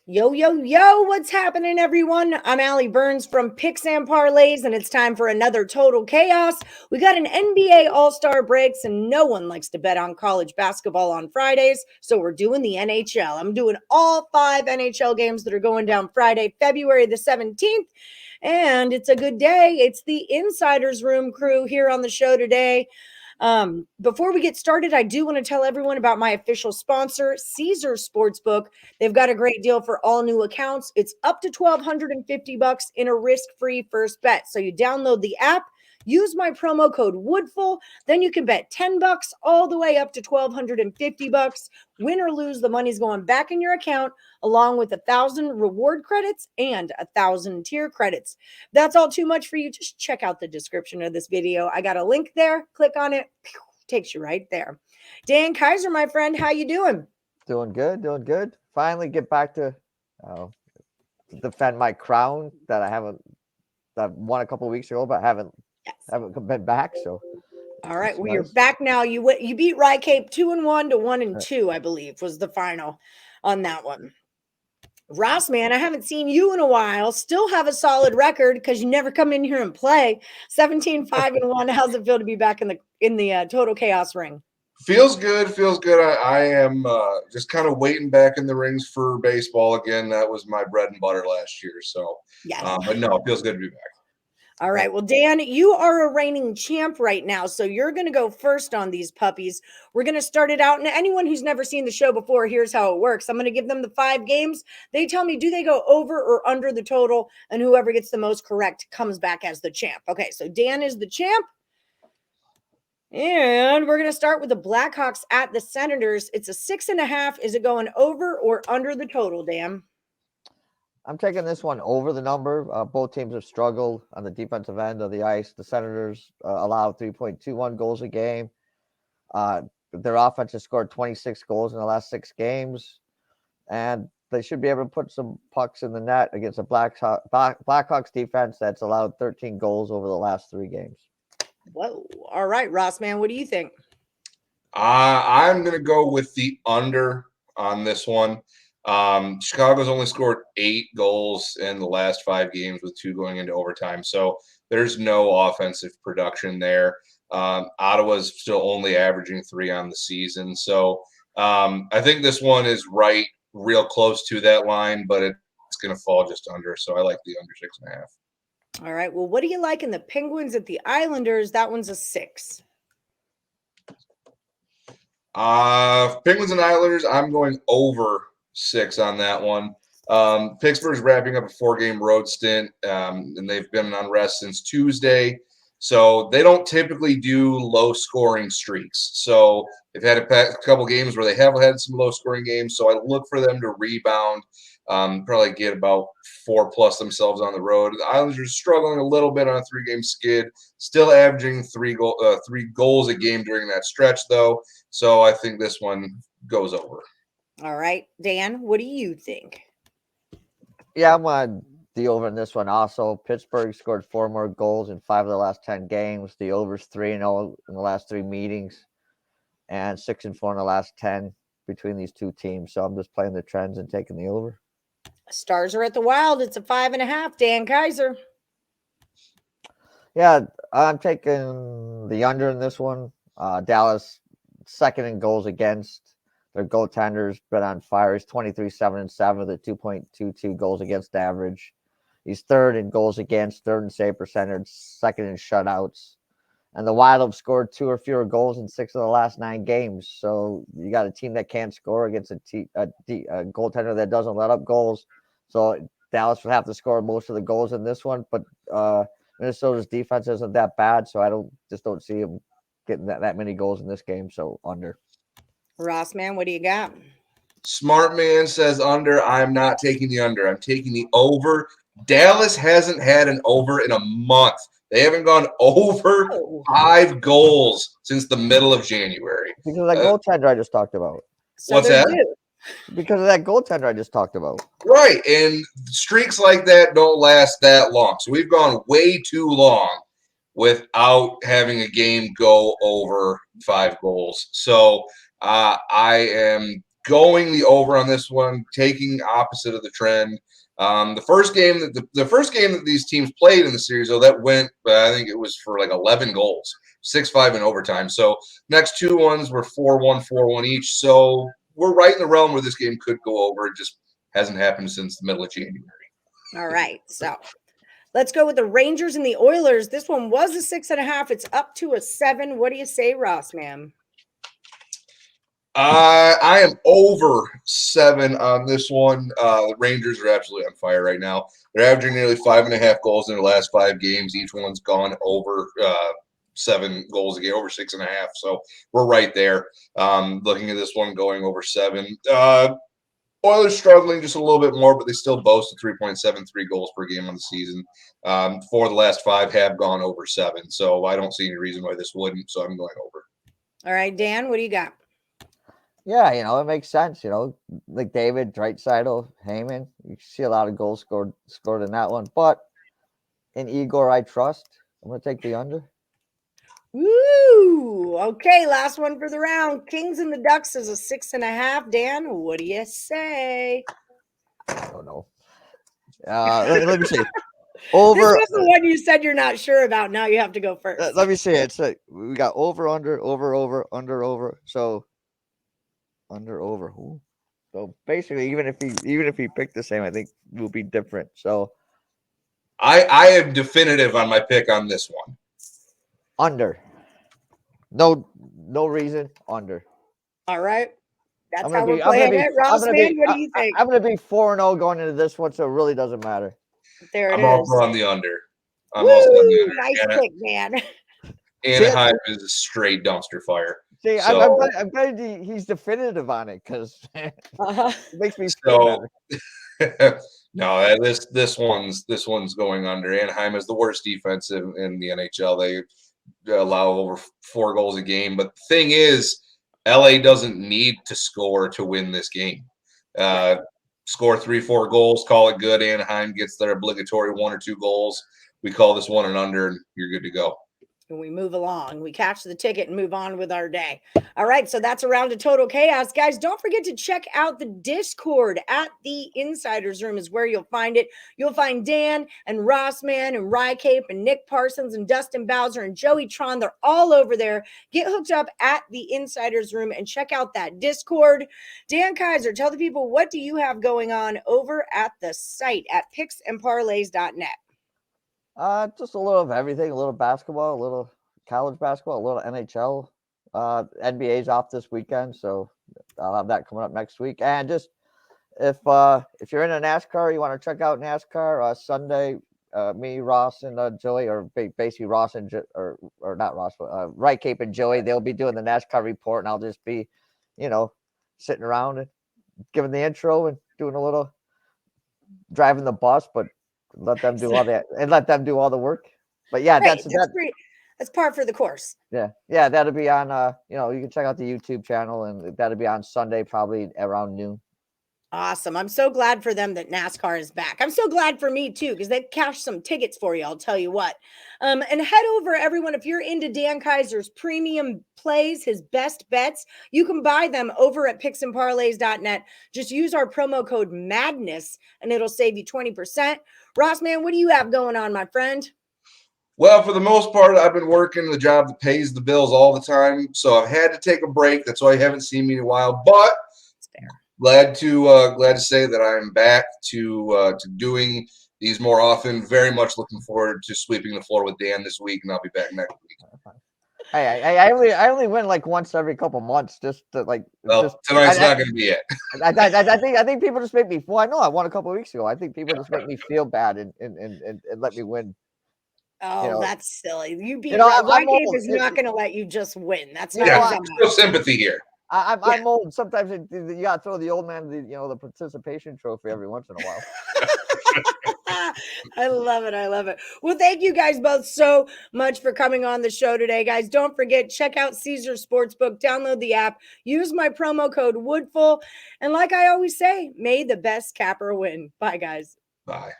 Yo, yo, yo, what's happening, everyone? I'm Allie Burns from Picks Parlays, and it's time for another Total Chaos. We got an NBA All-Star breaks, and no one likes to bet on college basketball on Fridays, so we're doing the NHL. I'm doing all 5 NHL games that are going down Friday, February the 17th, and it's a good day. It's the Insiders Room crew here on the show today. Before we get started, I do want to tell everyone about my official sponsor, Caesar Sportsbook. They've got a great deal for all new accounts. It's up to $1,250 in a risk-free first bet. So you download the app, use my promo code WOODFULL, then you can bet $10 all the way up to $1,250. Win or lose, the money's going back in your account, along with 1,000 reward credits and 1,000 tier credits. That's all too much for you. Just check out the description of this video. I got a link there. Click on it. Takes you right there. Dan Kaiser, my friend, how you doing? Doing good. Finally get back to defend my crown that I won a couple of weeks ago, but haven't been back. So all right, well, you're back now. You beat Rye Cape 2-1 to 1-2, I believe, was the final on that one. Rossman, I haven't seen you in a while. Still have a solid record because you never come in here and play. 17-5-1. How's it feel to be back in the Total Chaos ring? Feels good. I am just kind of waiting back in the rings for baseball again. That was my bread and butter last year. So, yes. But no, it feels good to be back. All right. Well, Dan, you are a reigning champ right now, so you're going to go first on these puppies. We're going to start it out. And anyone who's never seen the show before, here's how it works. I'm going to give them the 5 games. They tell me, do they go over or under the total? And whoever gets the most correct comes back as the champ. Okay, so Dan is the champ. And we're going to start with the Blackhawks at the Senators. It's a 6.5. Is it going over or under the total, Dan? I'm taking this one over the number. Both teams have struggled on the defensive end of the ice. The Senators allowed 3.21 goals a game. Their offense has scored 26 goals in the last 6 games. And they should be able to put some pucks in the net against the Blackhawks defense that's allowed 13 goals over the last 3 games. Whoa. All right, Rossman, what do you think? I'm going to go with the under on this one. Chicago's only scored 8 goals in the last 5 games, with 2 going into overtime. So there's no offensive production there. Ottawa's still only averaging 3 on the season. So I think this one is right, real close to that line, but it's going to fall just under. So I like the under 6.5. All right. Well, what do you like in the Penguins at the Islanders? That one's a 6. Penguins and Islanders, I'm going over 6 on that one. Pittsburgh's wrapping up a 4-game road stint, and they've been in unrest since Tuesday. So they don't typically do low-scoring streaks. So they've had a couple games where they have had some low-scoring games. So I look for them to rebound, probably get about 4+ themselves on the road. The Islanders are struggling a little bit on a 3-game skid, still averaging 3 goals a game during that stretch, though. So I think this one goes over. All right, Dan, what do you think? Yeah, I'm on the over in this one also. Pittsburgh scored 4 more goals in 5 of the last 10 games. The over's 3-0 in the last 3 meetings, and 6-4 in the last 10 between these 2 teams. So I'm just playing the trends and taking the over. Stars are at the Wild. It's a 5.5. Dan Kaiser. Yeah, I'm taking the under in this one. Dallas second in goals against. Their goaltender's been on fire. He's 23-7-7 with a 2.22 goals against average. He's third in goals against, third in save percentage, second in shutouts. And the Wild have scored 2 or fewer goals in 6 of the last 9 games. So you got a team that can't score against a goaltender that doesn't let up goals. So Dallas would have to score most of the goals in this one. But Minnesota's defense isn't that bad, so I don't see him getting that many goals in this game. So under. Rossman, what do you got? Smart man says under. I'm not taking the under. I'm taking the over. Dallas hasn't had an over in a month. They haven't gone over 5 goals since the middle of January. Because of that goaltender I just talked about. So what's that? Because of that goaltender I just talked about. Right. And streaks like that don't last that long. So we've gone way too long without having a game go over 5 goals. So I am going the over on this one, taking opposite of the trend. The first game that these teams played in the series, though, that went, I think it was for like 11 goals, 6-5 in overtime. So next two ones were 4-1, 4-1 each. So we're right in the realm where this game could go over. It just hasn't happened since the middle of January. All right, so let's go with the Rangers and the Oilers. This one was a 6.5. It's up to a 7. What do you say, Rossman? I am over 7 on this one. The Rangers are absolutely on fire right now. They're averaging nearly 5.5 goals in their last 5 games. Each one's gone over 7 goals a game, over 6.5. So we're right there. Looking at this one going over 7. Oilers struggling just a little bit more, but they still boast a 3.73 goals per game on the season. 4 of the last 5 have gone over 7. So I don't see any reason why this wouldn't. So I'm going over. All right, Dan, what do you got? Yeah, it makes sense. Like David, Draisaitl, Heyman. You see a lot of goals scored in that one. But in Igor, I trust. I'm going to take the under. Woo! Okay, last one for the round. Kings and the Ducks is a 6.5. Dan, what do you say? I don't know. Let me see. Over. This was the one you said you're not sure about. Now you have to go first. Let me see. It's we got over, under, under, over. So under, over. Ooh. So basically, even if he picked the same, I think we'll be different. So I am definitive on my pick on this one. Under. No reason. Under. All right. That's how we're playing it. Rossman, what do you think? I'm going to be 4-0 going into this one, so it really doesn't matter. There it is. I'm also on the under. I'm also on the under. Nice pick, man. Anaheim is a straight dumpster fire. See, so, I'm glad he's definitive on it because it makes me feel better. No, this one's going under. Anaheim is the worst defense in the NHL. They allow over 4 goals a game. But the thing is, LA doesn't need to score to win this game. Score 3-4 goals, call it good. Anaheim gets their obligatory 1 or 2 goals. We call this one an under, and you're good to go. And we move along. We catch the ticket and move on with our day. All right, so that's a round of total chaos. Guys, don't forget to check out the Discord at the Insiders Room is where you'll find it. You'll find Dan and Rossman and Rycape and Nick Parsons and Dustin Bowser and Joey Tron. They're all over there. Get hooked up at the Insiders Room and check out that Discord. Dan Kaiser, tell the people, what do you have going on over at the site at picksandparlays.net? Just a little of everything, a little basketball, a little college basketball, a little NHL. NBA's off this weekend, so I'll have that coming up next week. And just if you're into NASCAR, you want to check out NASCAR, Sunday, me, Ross, and Joey, or basically Ross and or not Ross, but Right Cape and Joey, they'll be doing the NASCAR report, and I'll just be, sitting around and giving the intro and doing a little driving the bus, but let them do all that and let them do all the work. But yeah, that's par for the course. Yeah, that'll be on you can check out the YouTube channel, and that'll be on Sunday probably around noon. Awesome. I'm so glad for them that NASCAR is back. I'm so glad for me too, because they've cashed some tickets for you, I'll tell you what. And head over, everyone, if you're into Dan Kaiser's premium plays, his best bets, you can buy them over at picksandparlays.net. Just use our promo code MADNESS and it'll save you 20%. Rossman, what do you have going on, my friend? Well, for the most part, I've been working the job that pays the bills all the time, so I've had to take a break. That's why you haven't seen me in a while, but glad to say that I'm back to doing these more often. Very much looking forward to sweeping the floor with Dan this week, and I'll be back next week. I only win like once every couple months, just to like. Well, tonight's not going to be it. I think people just make me. Well, I know I won a couple of weeks ago. I think people just make me feel bad and let me win. Oh, that's silly. Rycape is not going to let you just win. That's not no sympathy here. I'm old. Sometimes you got to throw the old man the participation trophy every once in a while. I love it. I love it. Well, thank you guys both so much for coming on the show today, guys. Don't forget, check out Caesar Sportsbook, download the app, use my promo code WOODFULL. And like I always say, may the best capper win. Bye, guys. Bye.